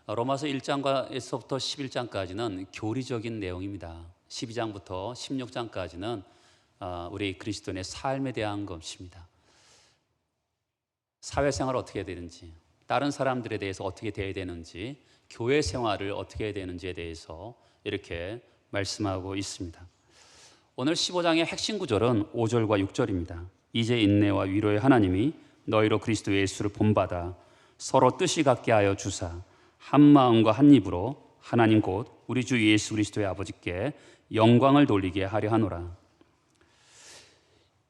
로마서 1장에서부터 11장까지는 교리적인 내용입니다. 12장부터 16장까지는 우리 그리스도인의 삶에 대한 것입니다. 사회생활을 어떻게 해야 되는지, 다른 사람들에 대해서 어떻게 대해야 되는지, 교회 생활을 어떻게 해야 되는지에 대해서 이렇게 말씀하고 있습니다. 오늘 15장의 핵심 구절은 5절과 6절입니다. 이제 인내와 위로의 하나님이 너희로 그리스도 예수를 본받아 서로 뜻이 같게 하여 주사 한 마음과 한 입으로 하나님 곧 우리 주 예수 그리스도의 아버지께 영광을 돌리게 하려 하노라.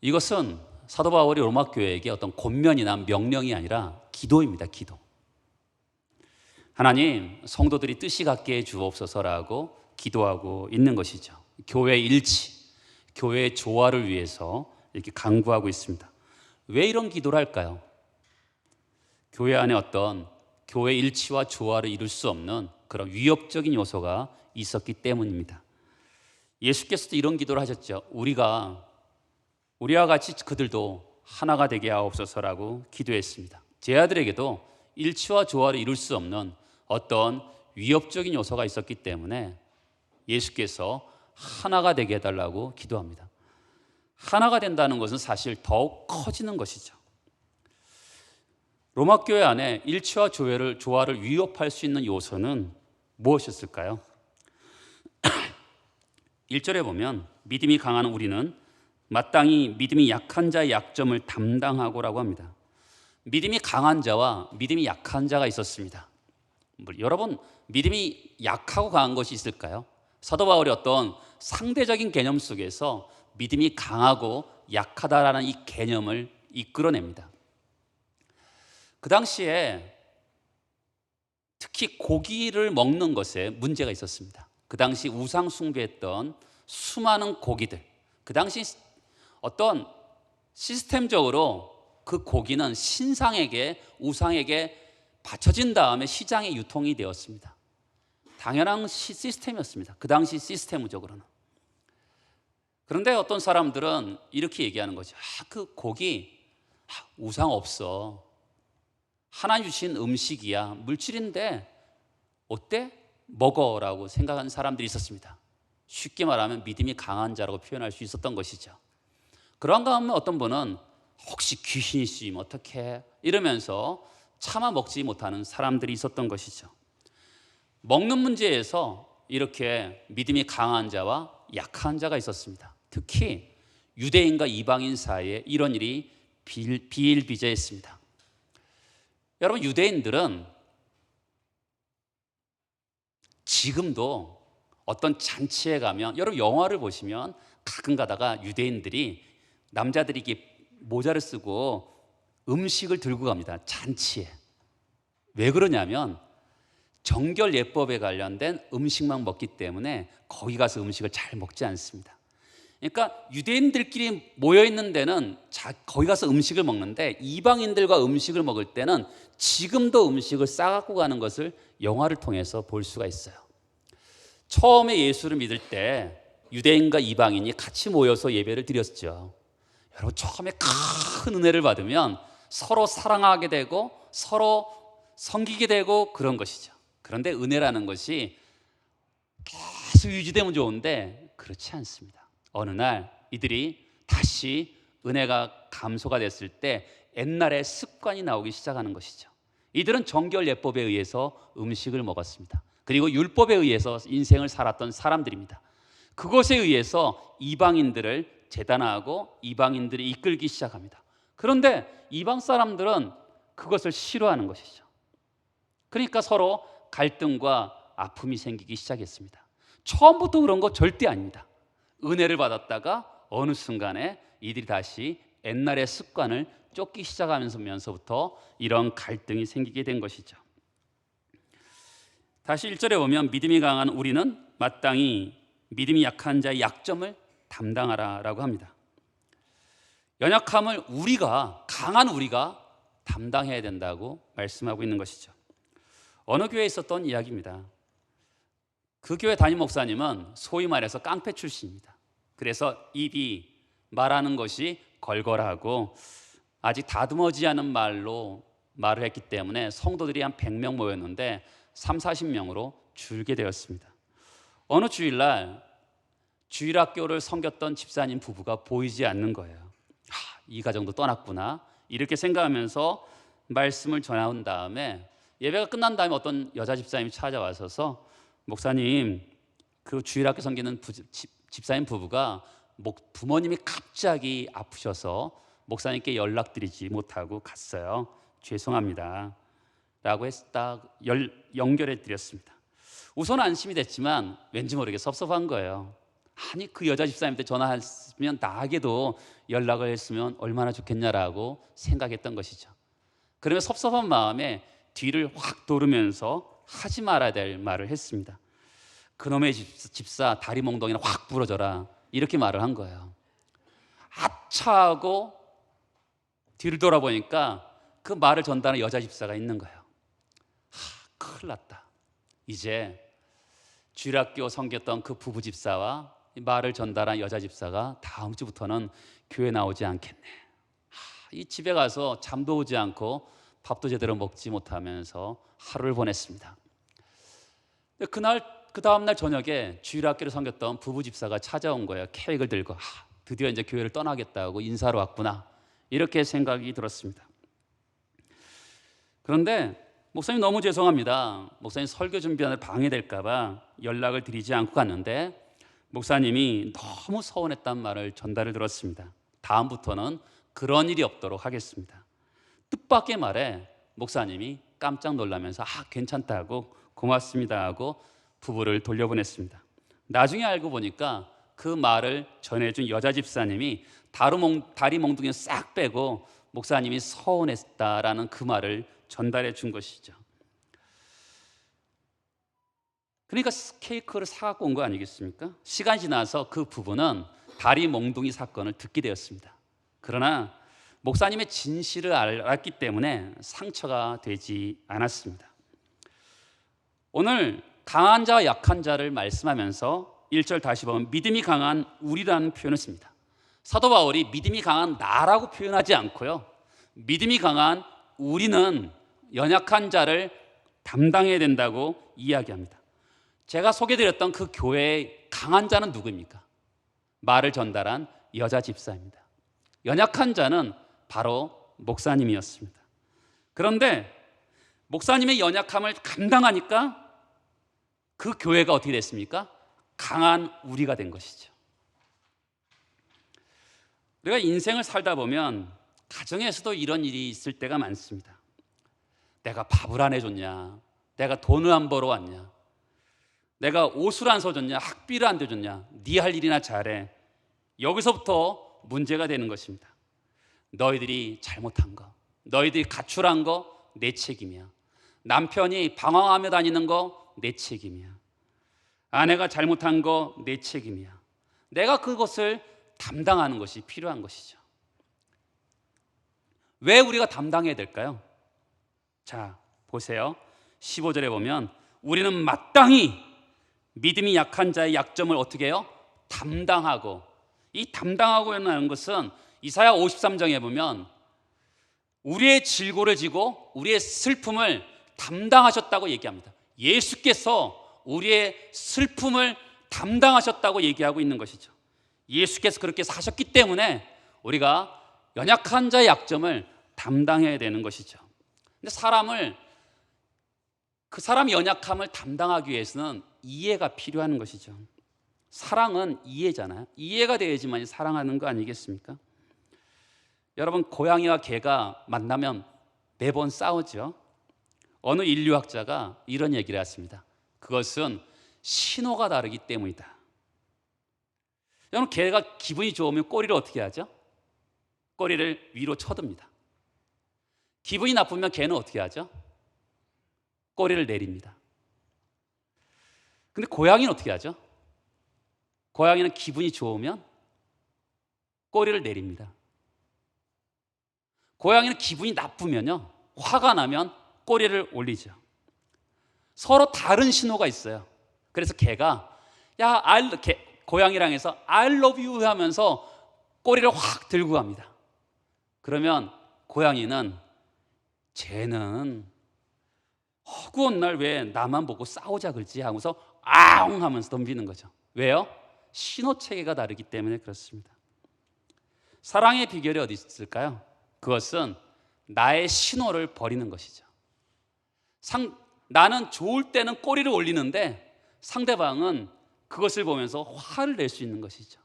이것은 사도 바울이 로마 교회에게 어떤 권면이나 명령이 아니라 기도입니다. 기도. 하나님, 성도들이 뜻이 같게 해 주옵소서라고 기도하고 있는 것이죠. 교회 일치, 교회의 조화를 위해서 이렇게 간구하고 있습니다. 왜 이런 기도를 할까요? 교회 안에 어떤 교회 일치와 조화를 이룰 수 없는 그런 위협적인 요소가 있었기 때문입니다. 예수께서도 이런 기도를 하셨죠. 우리와 같이 그들도 하나가 되게 하옵소서라고 기도했습니다. 제 아들에게도 일치와 조화를 이룰 수 없는 어떤 위협적인 요소가 있었기 때문에 예수께서 하나가 되게 해달라고 기도합니다. 하나가 된다는 것은 사실 더욱 커지는 것이죠. 로마 교회 안에 일치와 조화를 위협할 수 있는 요소는 무엇이었을까요? 1절에 보면 믿음이 강한 우리는 마땅히 믿음이 약한 자의 약점을 담당하고라고 합니다. 믿음이 강한 자와 믿음이 약한 자가 있었습니다. 여러분, 믿음이 약하고 강한 것이 있을까요? 사도 바울이 어떤 상대적인 개념 속에서 믿음이 강하고 약하다라는 이 개념을 이끌어냅니다. 그 당시에 특히 고기를 먹는 것에 문제가 있었습니다. 그 당시 우상 숭배했던 수많은 고기들, 그 당시 어떤 시스템적으로 그 고기는 신상에게, 우상에게 바쳐진 다음에 시장에 유통이 되었습니다. 당연한 시스템이었습니다. 그 당시 시스템적으로는. 그런데 어떤 사람들은 이렇게 얘기하는 거죠. 그 고기 우상 없어. 하나님 주신 음식이야. 물질인데 어때? 먹어라고 생각하는 사람들이 있었습니다. 쉽게 말하면 믿음이 강한 자라고 표현할 수 있었던 것이죠. 그런가 하면 어떤 분은 혹시 귀신이 쓰이면 어떡해? 이러면서 차마 먹지 못하는 사람들이 있었던 것이죠. 먹는 문제에서 이렇게 믿음이 강한 자와 약한 자가 있었습니다. 특히 유대인과 이방인 사이에 이런 일이 비일비재했습니다. 여러분, 유대인들은 지금도 어떤 잔치에 가면, 여러분 영화를 보시면 가끔 가다가 유대인들이, 남자들이 이렇게 모자를 쓰고 음식을 들고 갑니다. 잔치에. 왜 그러냐면 정결 예법에 관련된 음식만 먹기 때문에 거기 가서 음식을 잘 먹지 않습니다. 그러니까 유대인들끼리 모여있는 데는 거기 가서 음식을 먹는데, 이방인들과 음식을 먹을 때는 지금도 음식을 싸갖고 가는 것을 영화를 통해서 볼 수가 있어요. 처음에 예수를 믿을 때 유대인과 이방인이 같이 모여서 예배를 드렸죠. 여러분, 처음에 큰 은혜를 받으면 서로 사랑하게 되고 서로 섬기게 되고 그런 것이죠. 그런데 은혜라는 것이 계속 유지되면 좋은데 그렇지 않습니다. 어느 날 이들이 다시 은혜가 감소가 됐을 때 옛날의 습관이 나오기 시작하는 것이죠. 이들은 정결 예법에 의해서 음식을 먹었습니다. 그리고 율법에 의해서 인생을 살았던 사람들입니다. 그것에 의해서 이방인들을 재단하고 이방인들이 이끌기 시작합니다. 그런데 이방 사람들은 그것을 싫어하는 것이죠. 그러니까 서로 갈등과 아픔이 생기기 시작했습니다. 처음부터 그런 거 절대 아닙니다. 은혜를 받았다가 어느 순간에 이들이 다시 옛날의 습관을 쫓기 시작하면서부터 이런 갈등이 생기게 된 것이죠. 다시 1절에 보면 믿음이 강한 우리는 마땅히 믿음이 약한 자의 약점을 담당하라라고 합니다. 연약함을 강한 우리가 담당해야 된다고 말씀하고 있는 것이죠. 어느 교회에 있었던 이야기입니다. 그 교회 담임 목사님은 소위 말해서 깡패 출신입니다. 그래서 입이 말하는 것이 걸걸하고 아직 다듬어지지 않은 말로 말을 했기 때문에 성도들이 한 100명 모였는데 3, 40명으로 줄게 되었습니다. 어느 주일날 주일학교를 섬겼던 집사님 부부가 보이지 않는 거예요. 이 가정도 떠났구나 이렇게 생각하면서 말씀을 전한 다음에 예배가 끝난 다음에 어떤 여자 집사님이 찾아와서 목사님, 그 주일학교 섬기는 집사님 부부가 부모님이 갑자기 아프셔서 목사님께 연락드리지 못하고 갔어요. 죄송합니다 라고 딱 연결해 드렸습니다. 우선 안심이 됐지만 왠지 모르게 섭섭한 거예요. 아니 그 여자 집사님한테 전화했으면 나에게도 연락을 했으면 얼마나 좋겠냐라고 생각했던 것이죠. 그러면 섭섭한 마음에 뒤를 확 돌으면서 하지 말아야 될 말을 했습니다. 그놈의 집사 다리 몽둥이나 확 부러져라 이렇게 말을 한 거예요. 아차 하고 뒤를 돌아보니까 그 말을 전달하는 여자 집사가 있는 거예요. 큰일 났다. 이제 주일학교 섬겼던 그 부부 집사와 말을 전달한 여자 집사가 다음 주부터는 교회 나오지 않겠네. 이 집에 가서 잠도 오지 않고 밥도 제대로 먹지 못하면서 하루를 보냈습니다. 그 다음날 저녁에 주일학교를 섬겼던 부부 집사가 찾아온 거예요. 계획을 들고 드디어 이제 교회를 떠나겠다고 인사로 왔구나 이렇게 생각이 들었습니다. 그런데 목사님 너무 죄송합니다. 목사님 설교 준비하는 데 방해될까 봐 연락을 드리지 않고 갔는데 목사님이 너무 서운했단 말을 전달을 들었습니다. 다음부터는 그런 일이 없도록 하겠습니다. 뜻밖의 말에 목사님이 깜짝 놀라면서 괜찮다고 고맙습니다 하고 부부를 돌려보냈습니다. 나중에 알고 보니까 그 말을 전해준 여자 집사님이 다리 몽둥이 싹 빼고 목사님이 서운했다라는 그 말을 전달해 준 것이죠. 그러니까 케이크를 사갖고 온 거 아니겠습니까? 시간이 지나서 그 부부는 다리 몽둥이 사건을 듣게 되었습니다. 그러나 목사님의 진실을 알았기 때문에 상처가 되지 않았습니다. 오늘 강한 자와 약한 자를 말씀하면서 1절 다시 보면 믿음이 강한 우리라는 표현을 씁니다. 사도 바울이 믿음이 강한 나라고 표현하지 않고요, 믿음이 강한 우리는 연약한 자를 담당해야 된다고 이야기합니다. 제가 소개드렸던 그 교회의 강한 자는 누구입니까? 말을 전달한 여자 집사입니다. 연약한 자는 바로 목사님이었습니다. 그런데 목사님의 연약함을 감당하니까 그 교회가 어떻게 됐습니까? 강한 우리가 된 것이죠. 우리가 인생을 살다 보면 가정에서도 이런 일이 있을 때가 많습니다. 내가 밥을 안 해줬냐? 내가 돈을 안 벌어 왔냐? 내가 옷을 안 사줬냐? 학비를 안 대줬냐? 네 할 일이나 잘해. 여기서부터 문제가 되는 것입니다. 너희들이 잘못한 거, 너희들이 가출한 거 내 책임이야. 남편이 방황하며 다니는 거 내 책임이야. 아내가 잘못한 거 내 책임이야. 내가 그것을 담당하는 것이 필요한 것이죠. 왜 우리가 담당해야 될까요? 자, 보세요. 15절에 보면 우리는 마땅히 믿음이 약한 자의 약점을 어떻게 해요? 담당하고, 이 담당하고라는 것은 이사야 53장에 보면 우리의 질고를 지고 우리의 슬픔을 담당하셨다고 얘기합니다. 예수께서 우리의 슬픔을 담당하셨다고 얘기하고 있는 것이죠. 예수께서 그렇게 사셨기 때문에 우리가 연약한 자의 약점을 담당해야 되는 것이죠. 근데 그 사람의 연약함을 담당하기 위해서는 이해가 필요한 것이죠. 사랑은 이해잖아요. 이해가 돼야지만 사랑하는 거 아니겠습니까? 여러분, 고양이와 개가 만나면 매번 싸우죠. 어느 인류학자가 이런 얘기를 했습니다. 그것은 신호가 다르기 때문이다. 여러분, 개가 기분이 좋으면 꼬리를 어떻게 하죠? 꼬리를 위로 쳐듭니다. 기분이 나쁘면 개는 어떻게 하죠? 꼬리를 내립니다. 근데 고양이는 어떻게 하죠? 고양이는 기분이 좋으면 꼬리를 내립니다. 고양이는 기분이 나쁘면요, 화가 나면 꼬리를 올리죠. 서로 다른 신호가 있어요. 그래서 개가 고양이랑 해서 I love you 하면서 꼬리를 확 들고 갑니다. 그러면 고양이는 쟤는 허구한 날 왜 나만 보고 싸우자 그러지 하면서 아웅 하면서 덤비는 거죠. 왜요? 신호 체계가 다르기 때문에 그렇습니다. 사랑의 비결이 어디 있을까요? 그것은 나의 신호를 버리는 것이죠. 나는 좋을 때는 꼬리를 올리는데 상대방은 그것을 보면서 화를 낼 수 있는 것이죠.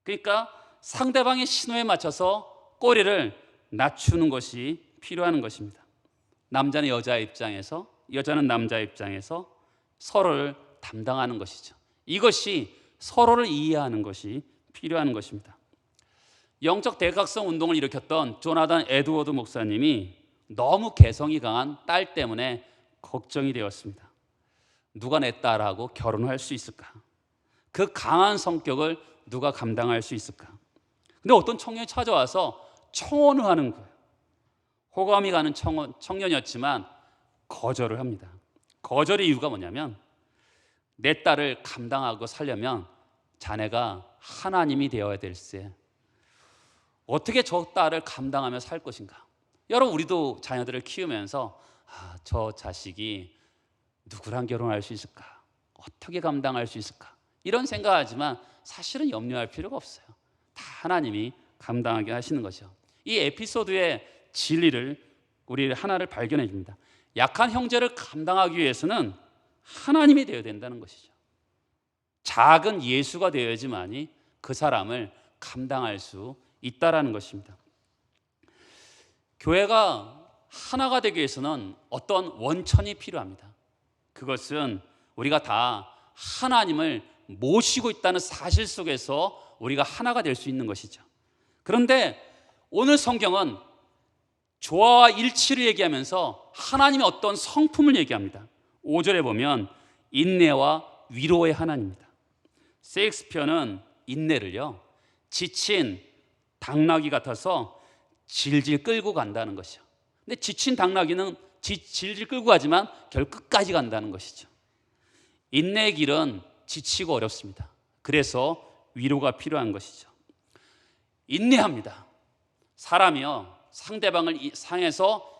그러니까 상대방의 신호에 맞춰서 꼬리를 낮추는 것이 필요한 것입니다. 남자는 여자의 입장에서, 여자는 남자의 입장에서 서로를 담당하는 것이죠. 이것이 서로를 이해하는 것이 필요한 것입니다. 영적 대각성 운동을 일으켰던 조나단 에드워드 목사님이 너무 개성이 강한 딸 때문에 걱정이 되었습니다. 누가 내 딸하고 결혼할 수 있을까? 그 강한 성격을 누가 감당할 수 있을까? 근데 어떤 청년이 찾아와서 청혼을 하는 거예요. 호감이 가는 청년이었지만 거절을 합니다. 거절의 이유가 뭐냐면 내 딸을 감당하고 살려면 자네가 하나님이 되어야 될세. 어떻게 저 딸을 감당하며 살 것인가? 여러분, 우리도 자녀들을 키우면서 저 자식이 누구랑 결혼할 수 있을까? 어떻게 감당할 수 있을까? 이런 생각하지만 사실은 염려할 필요가 없어요. 다 하나님이 감당하게 하시는 거죠. 이 에피소드의 진리를 우리 하나를 발견해 줍니다. 약한 형제를 감당하기 위해서는 하나님이 되어야 된다는 것이죠. 작은 예수가 되어야지만이 그 사람을 감당할 수 있다라는 것입니다. 교회가 하나가 되기 위해서는 어떤 원천이 필요합니다. 그것은 우리가 다 하나님을 모시고 있다는 사실 속에서 우리가 하나가 될 수 있는 것이죠. 그런데 오늘 성경은 조화와 일치를 얘기하면서 하나님의 어떤 성품을 얘기합니다. 5절에 보면 인내와 위로의 하나님입니다. 셰익스피어는 인내를요, 지친 당나귀 같아서 질질 끌고 간다는 것이죠. 근데 지친 당나귀는 질질 끌고 가지만 결국 끝까지 간다는 것이죠. 인내의 길은 지치고 어렵습니다. 그래서 위로가 필요한 것이죠. 인내합니다. 사람이요, 상대방을 상해서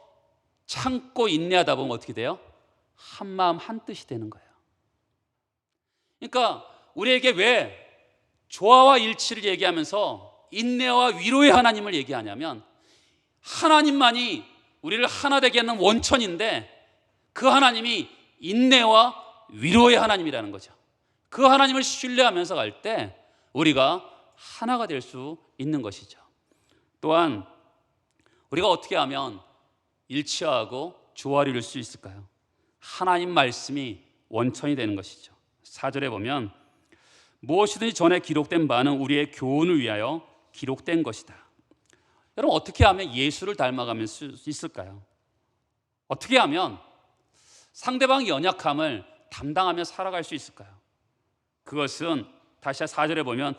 참고 인내하다 보면 어떻게 돼요? 한 마음 한 뜻이 되는 거예요. 그러니까 우리에게 왜 조화와 일치를 얘기하면서 인내와 위로의 하나님을 얘기하냐면 하나님만이 우리를 하나 되게 하는 원천인데 그 하나님이 인내와 위로의 하나님이라는 거죠. 그 하나님을 신뢰하면서 갈 때 우리가 하나가 될 수 있는 것이죠. 또한 우리가 어떻게 하면 일치하고 조화를 이룰 수 있을까요? 하나님 말씀이 원천이 되는 것이죠. 4절에 보면 무엇이든지 전에 기록된 바는 우리의 교훈을 위하여 기록된 것이다. 여러분, 어떻게 하면 예수를 닮아가면 수 있을까요? 어떻게 하면 상대방의 연약함을 담당하며 살아갈 수 있을까요? 그것은 다시 4절에 보면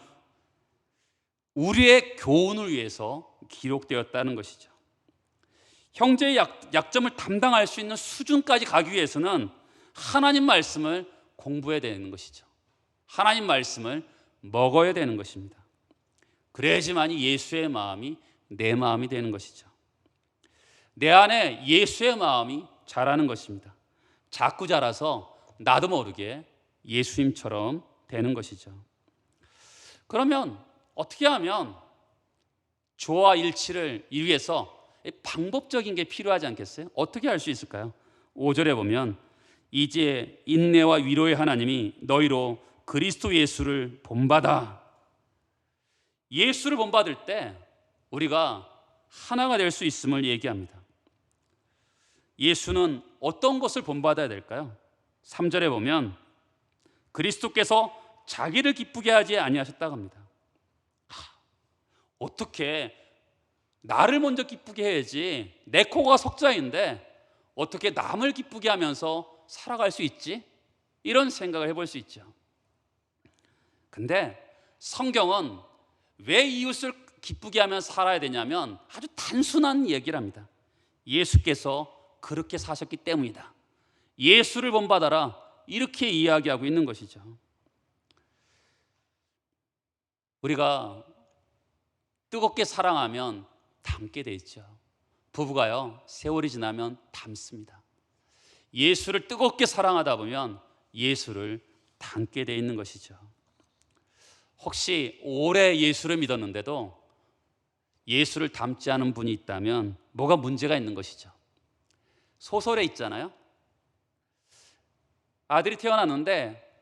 우리의 교훈을 위해서 기록되었다는 것이죠. 형제의 약점을 담당할 수 있는 수준까지 가기 위해서는 하나님 말씀을 공부해야 되는 것이죠. 하나님 말씀을 먹어야 되는 것입니다. 그래야지만이 예수의 마음이 내 마음이 되는 것이죠. 내 안에 예수의 마음이 자라는 것입니다. 자꾸 자라서 나도 모르게 예수님처럼 되는 것이죠. 그러면 어떻게 하면 조화 일치를 이루기 위해서 방법적인 게 필요하지 않겠어요? 어떻게 할 수 있을까요? 5절에 보면 이제 인내와 위로의 하나님이 너희로 그리스도 예수를 본받아. 예수를 본받을 때 우리가 하나가 될 수 있음을 얘기합니다. 예수는 어떤 것을 본받아야 될까요? 3절에 보면 그리스도께서 자기를 기쁘게 하지 아니하셨다고 합니다. 어떻게 나를 먼저 기쁘게 해야지, 내 코가 석자인데 어떻게 남을 기쁘게 하면서 살아갈 수 있지? 이런 생각을 해볼 수 있죠. 근데 성경은 왜 이웃을 기쁘게 하면 살아야 되냐면 아주 단순한 얘기를 합니다. 예수께서 그렇게 사셨기 때문이다. 예수를 본받아라, 이렇게 이야기하고 있는 것이죠. 우리가 뜨겁게 사랑하면 닮게 돼 있죠. 부부가요, 세월이 지나면 닮습니다. 예수를 뜨겁게 사랑하다 보면 예수를 닮게 돼 있는 것이죠. 혹시 오래 예수를 믿었는데도 예수를 닮지 않은 분이 있다면 뭐가 문제가 있는 것이죠. 소설에 있잖아요. 아들이 태어났는데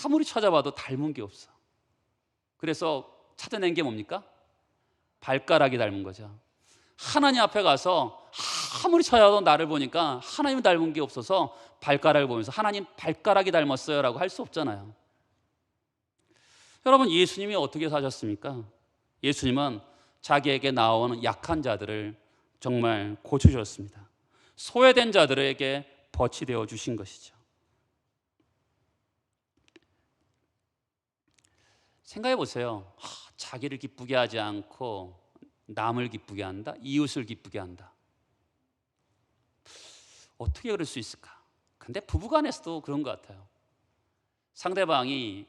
아무리 찾아봐도 닮은 게 없어. 그래서 찾아낸 게 뭡니까? 발가락이 닮은 거죠. 하나님 앞에 가서 아무리 찾아도 나를 보니까 하나님 닮은 게 없어서 발가락을 보면서 하나님 발가락이 닮았어요 라고 할 수 없잖아요. 여러분, 예수님이 어떻게 사셨습니까? 예수님은 자기에게 나오는 약한 자들을 정말 고쳐주셨습니다. 소외된 자들에게 벗이 되어 주신 것이죠. 생각해 보세요. 자기를 기쁘게 하지 않고 남을 기쁘게 한다? 이웃을 기쁘게 한다. 어떻게 그럴 수 있을까? 근데 부부간에서도 그런 것 같아요. 상대방이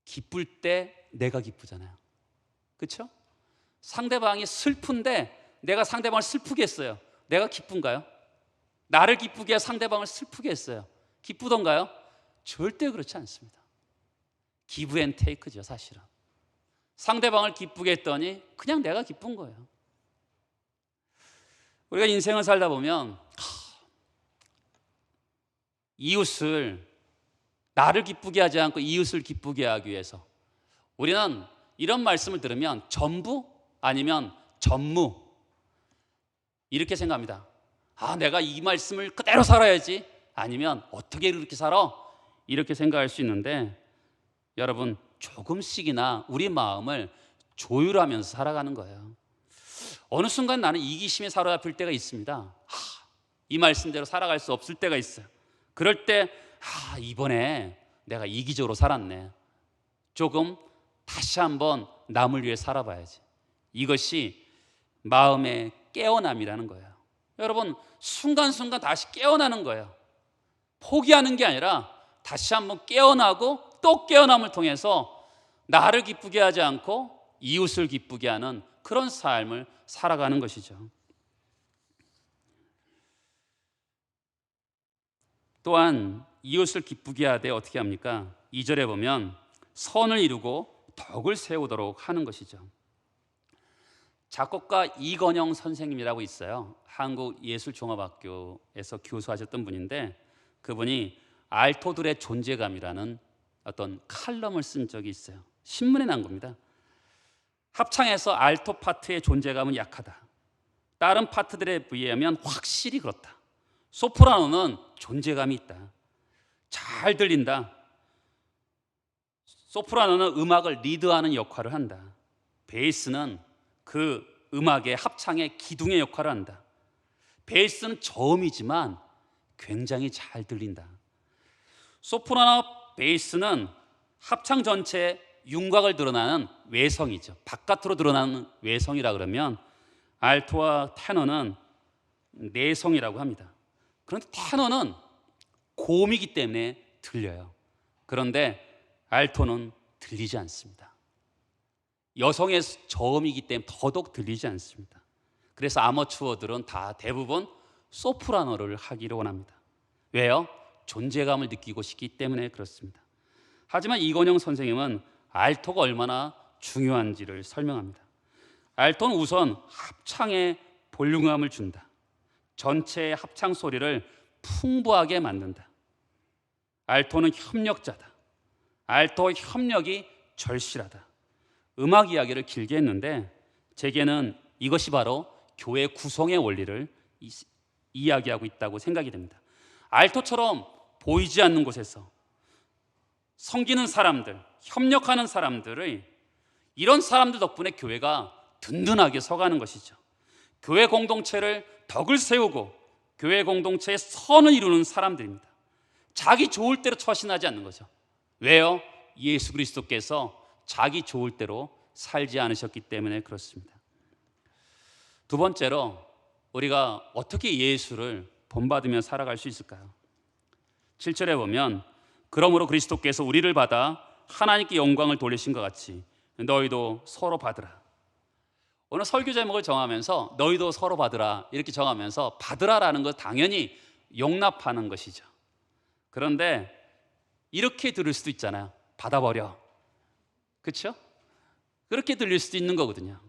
기쁠 때 내가 기쁘잖아요. 그렇죠? 상대방이 슬픈데 내가 상대방을 슬프게 했어요. 내가 기쁜가요? 나를 기쁘게 해 상대방을 슬프게 했어요. 기쁘던가요? 절대 그렇지 않습니다. 기브 앤 테이크죠, 사실은. 상대방을 기쁘게 했더니 그냥 내가 기쁜 거예요. 우리가 인생을 살다 보면 이웃을, 나를 기쁘게 하지 않고 이웃을 기쁘게 하기 위해서 우리는 이런 말씀을 들으면 전부 아니면 전무 이렇게 생각합니다. 내가 이 말씀을 그대로 살아야지, 아니면 어떻게 그렇게 살아? 이렇게 생각할 수 있는데, 여러분, 조금씩이나 우리 마음을 조율하면서 살아가는 거예요. 어느 순간 나는 이기심에 사로잡힐 때가 있습니다. 이 말씀대로 살아갈 수 없을 때가 있어요. 그럴 때 이번에 내가 이기적으로 살았네, 조금 다시 한번 남을 위해 살아봐야지. 이것이 마음의 깨어남이라는 거예요. 여러분, 순간순간 다시 깨어나는 거예요. 포기하는 게 아니라 다시 한번 깨어나고 또 깨어남을 통해서 나를 기쁘게 하지 않고 이웃을 기쁘게 하는 그런 삶을 살아가는 것이죠. 또한 이웃을 기쁘게 하되 어떻게 합니까? 2절에 보면 선을 이루고 덕을 세우도록 하는 것이죠. 작곡가 이건영 선생님이라고 있어요. 한국예술종합학교에서 교수하셨던 분인데, 그분이 알토들의 존재감이라는 어떤 칼럼을 쓴 적이 있어요. 신문에 난 겁니다. 합창에서 알토 파트의 존재감은 약하다. 다른 파트들에 비하면 확실히 그렇다. 소프라노는 존재감이 있다. 잘 들린다. 소프라노는 음악을 리드하는 역할을 한다. 베이스는 그 음악의 합창의 기둥의 역할을 한다. 베이스는 저음이지만 굉장히 잘 들린다. 소프라노 베이스는 합창 전체의 윤곽을 드러나는 외성이죠. 바깥으로 드러나는 외성이라 그러면, 알토와 테너는 내성이라고 합니다. 그런데 테너는 고음이기 때문에 들려요. 그런데 알토는 들리지 않습니다. 여성의 저음이기 때문에 더더욱 들리지 않습니다. 그래서 아마추어들은 다 대부분 소프라노를 하기를 원합니다. 왜요? 존재감을 느끼고 싶기 때문에 그렇습니다. 하지만 이건영 선생님은 알토가 얼마나 중요한지를 설명합니다. 알토는 우선 합창에 볼륨감을 준다. 전체의 합창 소리를 풍부하게 만든다. 알토는 협력자다. 알토의 협력이 절실하다. 음악 이야기를 길게 했는데, 제게는 이것이 바로 교회 구성의 원리를 이야기하고 있다고 생각이 됩니다. 알토처럼 보이지 않는 곳에서 섬기는 사람들, 협력하는 사람들의, 이런 사람들 덕분에 교회가 든든하게 서가는 것이죠. 교회 공동체를 덕을 세우고 교회 공동체의 선을 이루는 사람들입니다. 자기 좋을 대로 처신하지 않는 거죠. 왜요? 예수 그리스도께서 자기 좋을 대로 살지 않으셨기 때문에 그렇습니다. 두 번째로, 우리가 어떻게 예수를 본받으며 살아갈 수 있을까요? 7절에 보면, 그러므로 그리스도께서 우리를 받아 하나님께 영광을 돌리신 것 같이 너희도 서로 받으라. 오늘 설교 제목을 정하면서 너희도 서로 받으라 이렇게 정하면서, 받으라라는 것 당연히 용납하는 것이죠. 그런데 이렇게 들을 수도 있잖아요. 받아버려. 그렇죠? 그렇게 들릴 수도 있는 거거든요.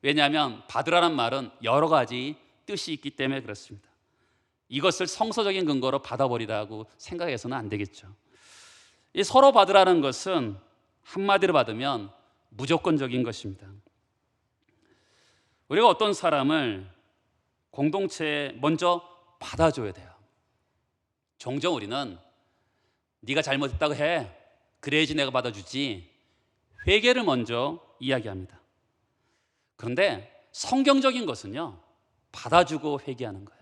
왜냐하면 받으라는 말은 여러 가지 뜻이 있기 때문에 그렇습니다. 이것을 성서적인 근거로 받아버리라고 생각해서는 안 되겠죠. 이 서로 받으라는 것은 한마디로 받으면 무조건적인 것입니다. 우리가 어떤 사람을 공동체에 먼저 받아줘야 돼요. 종종 우리는 네가 잘못했다고 해, 그래야지 내가 받아주지, 회개를 먼저 이야기합니다. 그런데 성경적인 것은요, 받아주고 회개하는 거예요.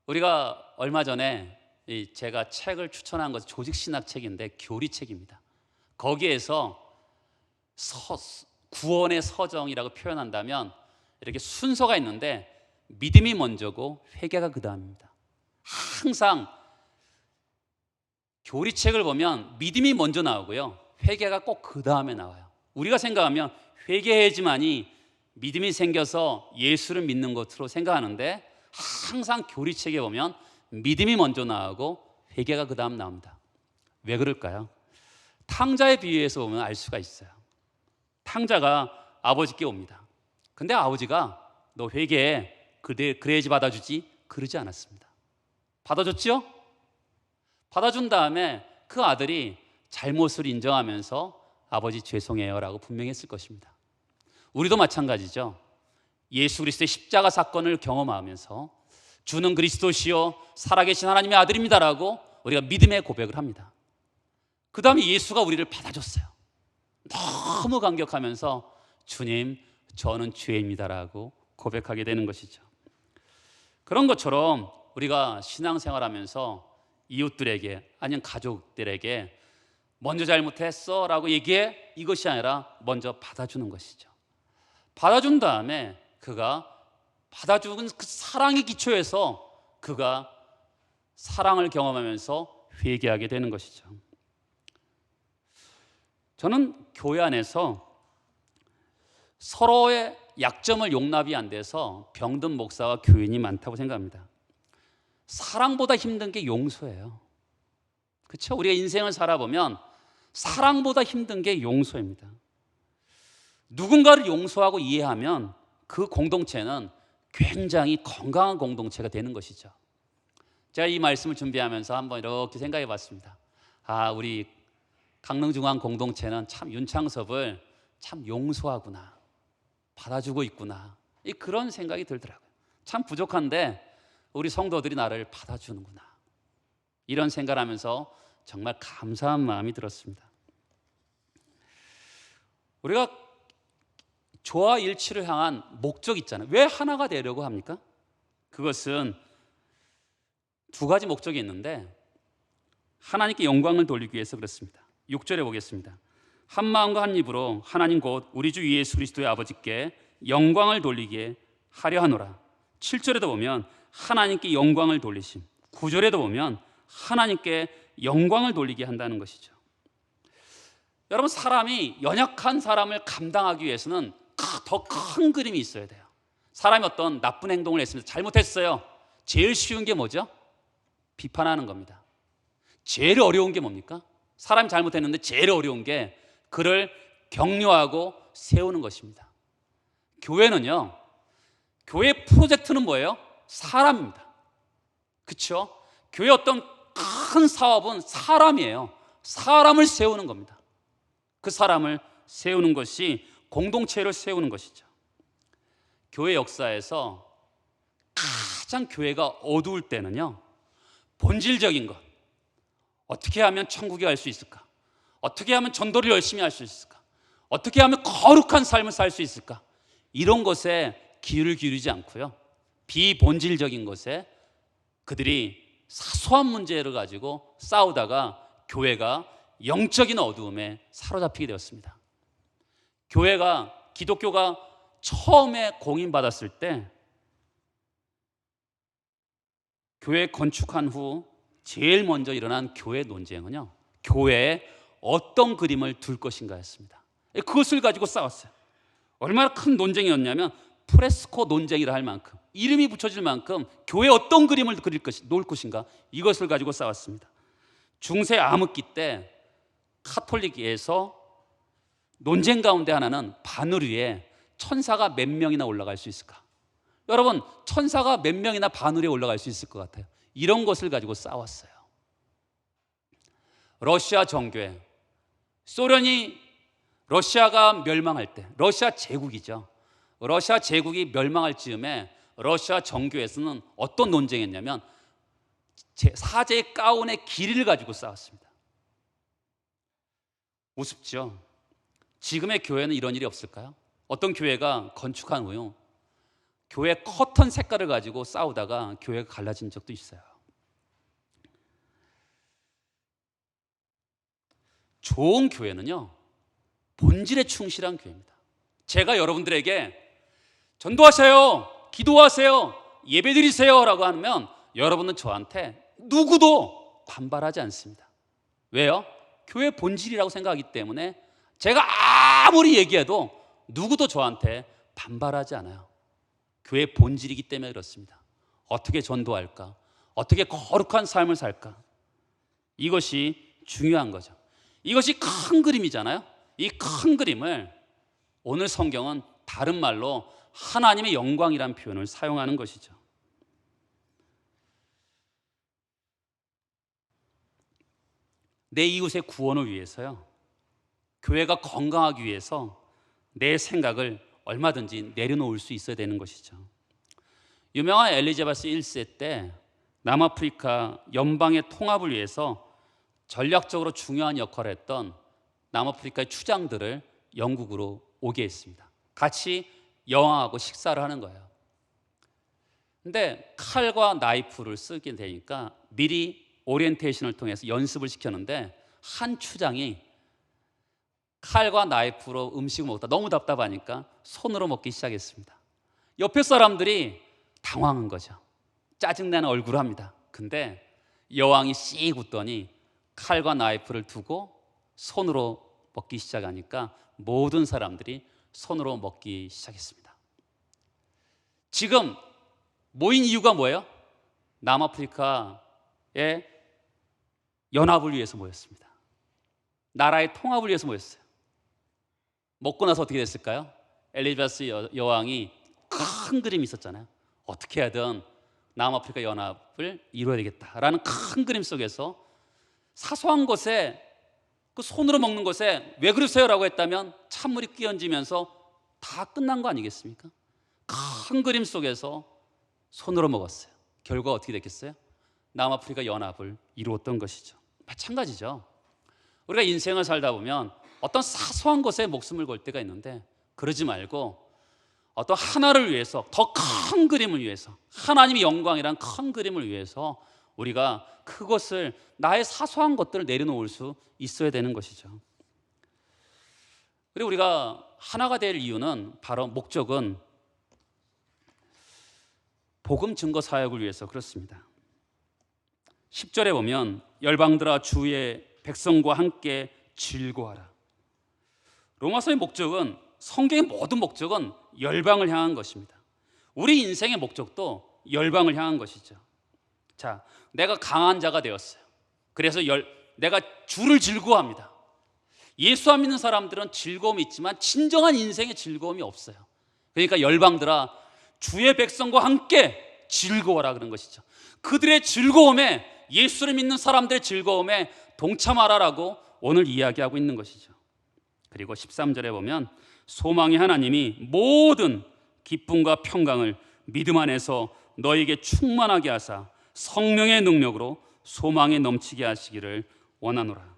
우리가 얼마 전에 제가 책을 추천한 것은 조직신학 책인데 교리책입니다. 거기에서 구원의 서정이라고 표현한다면 이렇게 순서가 있는데 믿음이 먼저고 회개가 그 다음입니다. 항상 교리책을 보면 믿음이 먼저 나오고요, 회개가 꼭 그 다음에 나와요. 우리가 생각하면 회개해야지만이 믿음이 생겨서 예수를 믿는 것으로 생각하는데 항상 교리책에 보면 믿음이 먼저 나오고 회개가 그 다음 나옵니다. 왜 그럴까요? 탕자의 비유에서 보면 알 수가 있어요. 탕자가 아버지께 옵니다. 근데 아버지가 너 회개해, 그래야지 받아주지, 그러지 않았습니다. 받아줬지요? 받아준 다음에 그 아들이 잘못을 인정하면서 아버지 죄송해요 라고 분명히 했을 것입니다. 우리도 마찬가지죠. 예수 그리스도의 십자가 사건을 경험하면서 주는 그리스도시요 살아계신 하나님의 아들입니다라고 우리가 믿음의 고백을 합니다. 그 다음에 예수가 우리를 받아줬어요. 너무 감격하면서 주님, 저는 죄입니다라고 고백하게 되는 것이죠. 그런 것처럼 우리가 신앙생활하면서 이웃들에게 아니면 가족들에게 먼저 잘못했어 라고 얘기해, 이것이 아니라 먼저 받아주는 것이죠. 받아준 다음에 그가 받아주는 그 사랑의 기초에서 그가 사랑을 경험하면서 회개하게 되는 것이죠. 저는 교회 안에서 서로의 약점을 용납이 안 돼서 병든 목사와 교인이 많다고 생각합니다. 사랑보다 힘든 게 용서예요. 그렇죠? 우리가 인생을 살아보면 사랑보다 힘든 게 용서입니다. 누군가를 용서하고 이해하면 그 공동체는 굉장히 건강한 공동체가 되는 것이죠. 제가 이 말씀을 준비하면서 한번 이렇게 생각해 봤습니다. 우리 강릉중앙 공동체는 참 윤창섭을 참 용서하구나, 받아주고 있구나, 그런 생각이 들더라고요. 참 부족한데 우리 성도들이 나를 받아주는구나, 이런 생각을 하면서 정말 감사한 마음이 들었습니다. 우리가 조화 일치를 향한 목적 있잖아요. 왜 하나가 되려고 합니까? 그것은 두 가지 목적이 있는데 하나님께 영광을 돌리기 위해서 그렇습니다. 6절에 보겠습니다. 한 마음과 한 입으로 하나님 곧 우리 주 예수 그리스도의 아버지께 영광을 돌리게 하려 하노라. 7절에도 보면 하나님께 영광을 돌리심, 9절에도 보면 하나님께 영광을 돌리게 한다는 것이죠. 여러분, 사람이 연약한 사람을 감당하기 위해서는 더 큰 그림이 있어야 돼요. 사람이 어떤 나쁜 행동을 했습니다. 잘못했어요. 제일 쉬운 게 뭐죠? 비판하는 겁니다. 제일 어려운 게 뭡니까? 사람이 잘못했는데 제일 어려운 게 그를 격려하고 세우는 것입니다. 교회는요, 교회 프로젝트는 뭐예요? 사람입니다. 그렇죠? 교회 어떤 큰 사업은 사람이에요. 사람을 세우는 겁니다. 그 사람을 세우는 것이 공동체를 세우는 것이죠. 교회 역사에서 가장 교회가 어두울 때는요, 본질적인 것, 어떻게 하면 천국에 갈 수 있을까? 어떻게 하면 전도를 열심히 할 수 있을까? 어떻게 하면 거룩한 삶을 살 수 있을까? 이런 것에 귀를 기울이지 않고요, 비본질적인 것에 그들이 사소한 문제를 가지고 싸우다가 교회가 영적인 어두움에 사로잡히게 되었습니다. 기독교가 처음에 공인받았을 때 교회 건축한 후 제일 먼저 일어난 교회 논쟁은요, 교회에 어떤 그림을 둘 것인가였습니다. 그것을 가지고 싸웠어요. 얼마나 큰 논쟁이었냐면 프레스코 논쟁이라 할 만큼, 이름이 붙여질 만큼 교회 어떤 그림을 놓을 것인가, 이것을 가지고 싸웠습니다. 중세 암흑기 때 카톨릭에서 논쟁 가운데 하나는 바늘 위에 천사가 몇 명이나 올라갈 수 있을까? 여러분, 천사가 몇 명이나 바늘 위에 올라갈 수 있을 것 같아요? 이런 것을 가지고 싸웠어요. 러시아 정교회, 러시아가 멸망할 때, 러시아 제국이죠. 러시아 제국이 멸망할 즈음에 러시아 정교회에서는 어떤 논쟁했냐면 사제의 가운의 길이를 가지고 싸웠습니다. 우습죠? 지금의 교회는 이런 일이 없을까요? 어떤 교회가 건축한 후에 교회 커튼 색깔을 가지고 싸우다가 교회가 갈라진 적도 있어요. 좋은 교회는요, 본질에 충실한 교회입니다. 제가 여러분들에게 전도하세요, 기도하세요, 예배드리세요 라고 하면 여러분은 저한테 누구도 반발하지 않습니다. 왜요? 교회 본질이라고 생각하기 때문에 제가 아무리 얘기해도 누구도 저한테 반발하지 않아요. 교회 본질이기 때문에 그렇습니다. 어떻게 전도할까? 어떻게 거룩한 삶을 살까? 이것이 중요한 거죠. 이것이 큰 그림이잖아요. 이 큰 그림을 오늘 성경은 다른 말로 하나님의 영광이라는 표현을 사용하는 것이죠. 내 이웃의 구원을 위해서요, 교회가 건강하기 위해서 내 생각을 얼마든지 내려놓을 수 있어야 되는 것이죠. 유명한 엘리자베스 1세 때 남아프리카 연방의 통합을 위해서 전략적으로 중요한 역할을 했던 남아프리카의 추장들을 영국으로 오게 했습니다. 같이 여왕하고 식사를 하는 거예요. 근데 칼과 나이프를 쓰게 되니까 미리 오리엔테이션을 통해서 연습을 시켰는데 한 추장이 칼과 나이프로 음식을 먹다 너무 답답하니까 손으로 먹기 시작했습니다. 옆에 사람들이 당황한 거죠. 짜증나는 얼굴을 합니다. 근데 여왕이 씩 웃더니 칼과 나이프를 두고 손으로 먹기 시작하니까 모든 사람들이 손으로 먹기 시작했습니다. 지금 모인 이유가 뭐예요? 남아프리카의 연합을 위해서 모였습니다. 나라의 통합을 위해서 모였어요. 먹고 나서 어떻게 됐을까요? 엘리자베스 여왕이 큰 그림이 있었잖아요. 어떻게 하든 남아프리카 연합을 이루어야 되겠다라는 큰 그림 속에서 사소한 것에, 그 손으로 먹는 것에 왜 그러세요? 라고 했다면 찬물이 끼얹으면서 다 끝난 거 아니겠습니까? 큰 그림 속에서 손으로 먹었어요. 결과 어떻게 됐겠어요? 남아프리카 연합을 이루었던 것이죠. 마찬가지죠. 우리가 인생을 살다 보면 어떤 사소한 것에 목숨을 걸 때가 있는데 그러지 말고 어떤 하나를 위해서, 더 큰 그림을 위해서, 하나님의 영광이란 큰 그림을 위해서 우리가 그것을, 나의 사소한 것들을 내려놓을 수 있어야 되는 것이죠. 그리고 우리가 하나가 될 이유는, 바로 목적은 복음 증거 사역을 위해서 그렇습니다. 10절에 보면 열방들아 주의 백성과 함께 즐거워하라. 로마서의 목적은, 성경의 모든 목적은 열방을 향한 것입니다. 우리 인생의 목적도 열방을 향한 것이죠. 자, 내가 강한 자가 되었어요. 그래서 내가 주를 즐거워합니다. 예수 안 믿는 사람들은 즐거움이 있지만 진정한 인생의 즐거움이 없어요. 그러니까 열방들아 주의 백성과 함께 즐거워라 그런 것이죠. 그들의 즐거움에, 예수를 믿는 사람들의 즐거움에 동참하라라고 오늘 이야기하고 있는 것이죠. 그리고 13절에 보면 소망의 하나님이 모든 기쁨과 평강을 믿음 안에서 너에게 충만하게 하사 성령의 능력으로 소망에 넘치게 하시기를 원하노라.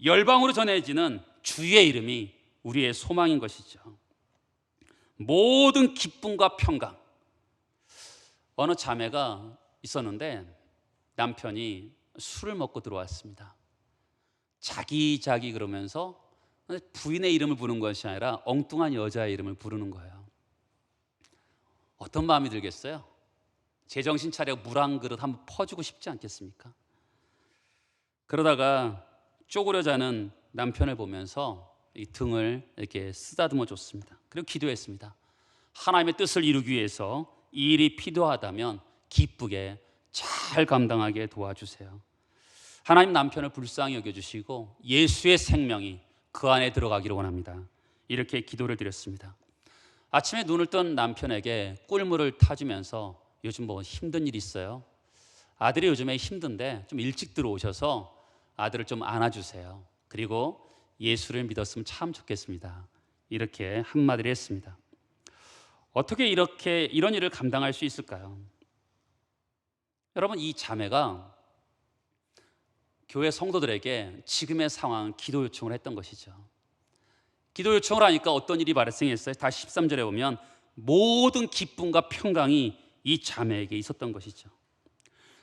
열방으로 전해지는 주의 이름이 우리의 소망인 것이죠. 모든 기쁨과 평강. 어느 자매가 있었는데 남편이 술을 먹고 들어왔습니다. 자기 그러면서 부인의 이름을 부르는 것이 아니라 엉뚱한 여자의 이름을 부르는 거예요. 어떤 마음이 들겠어요? 제정신 차려 물 한 그릇 한번 퍼주고 싶지 않겠습니까? 그러다가 쪼그려 자는 남편을 보면서 이 등을 이렇게 쓰다듬어 줬습니다. 그리고 기도했습니다. 하나님의 뜻을 이루기 위해서 이 일이 필요하다면 기쁘게 잘 감당하게 도와주세요. 하나님 남편을 불쌍히 여겨주시고 예수의 생명이 그 안에 들어가기를 원합니다. 이렇게 기도를 드렸습니다. 아침에 눈을 뜬 남편에게 꿀물을 타주면서 요즘 뭐 힘든 일 있어요? 아들이 요즘에 힘든데 좀 일찍 들어오셔서 아들을 좀 안아주세요. 그리고 예수를 믿었으면 참 좋겠습니다. 이렇게 한마디를 했습니다. 어떻게 이런 일을 감당할 수 있을까요? 여러분, 이 자매가 교회 성도들에게 지금의 상황 기도 요청을 했던 것이죠. 기도 요청을 하니까 어떤 일이 발생했어요? 다시 13절에 보면 모든 기쁨과 평강이 이 자매에게 있었던 것이죠.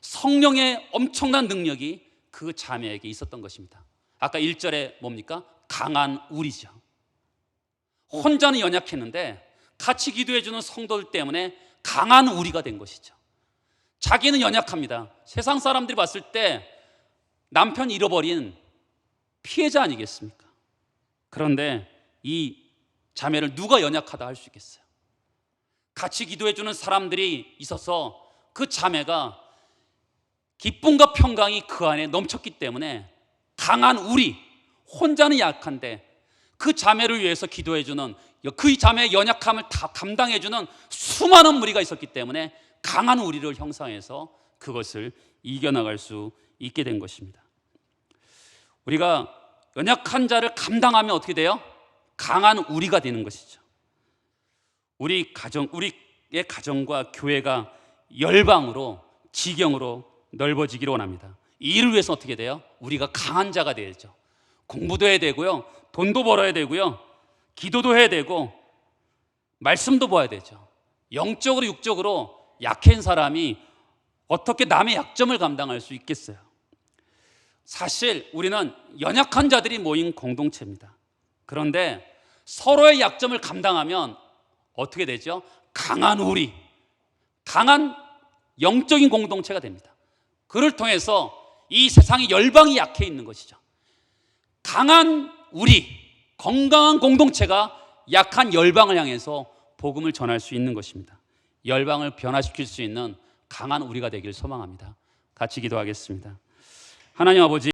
성령의 엄청난 능력이 그 자매에게 있었던 것입니다. 아까 1절에 뭡니까? 강한 우리죠. 혼자는 연약했는데 같이 기도해주는 성도들 때문에 강한 우리가 된 것이죠. 자기는 연약합니다. 세상 사람들이 봤을 때 남편 잃어버린 피해자 아니겠습니까? 그런데 이 자매를 누가 연약하다 할 수 있겠어요? 같이 기도해주는 사람들이 있어서 그 자매가 기쁨과 평강이 그 안에 넘쳤기 때문에 강한 우리, 혼자는 약한데 그 자매를 위해서 기도해주는, 그 자매의 연약함을 다 감당해주는 수많은 무리가 있었기 때문에 강한 우리를 형성해서 그것을 이겨나갈 수 있게 된 것입니다. 우리가 연약한 자를 감당하면 어떻게 돼요? 강한 우리가 되는 것이죠. 우리의 가정과 교회가 열방으로, 지경으로 넓어지기를 원합니다. 이 일을 위해서 어떻게 돼요? 우리가 강한 자가 되야죠. 공부도 해야 되고요, 돈도 벌어야 되고요, 기도도 해야 되고, 말씀도 보아야 되죠. 영적으로 육적으로 약한 사람이 어떻게 남의 약점을 감당할 수 있겠어요? 사실 우리는 연약한 자들이 모인 공동체입니다. 그런데 서로의 약점을 감당하면 어떻게 되죠? 강한 우리, 강한 영적인 공동체가 됩니다. 그를 통해서 이 세상의 열방이 약해 있는 것이죠. 강한 우리, 건강한 공동체가 약한 열방을 향해서 복음을 전할 수 있는 것입니다. 열방을 변화시킬 수 있는 강한 우리가 되길 소망합니다. 같이 기도하겠습니다. 하나님 아버지,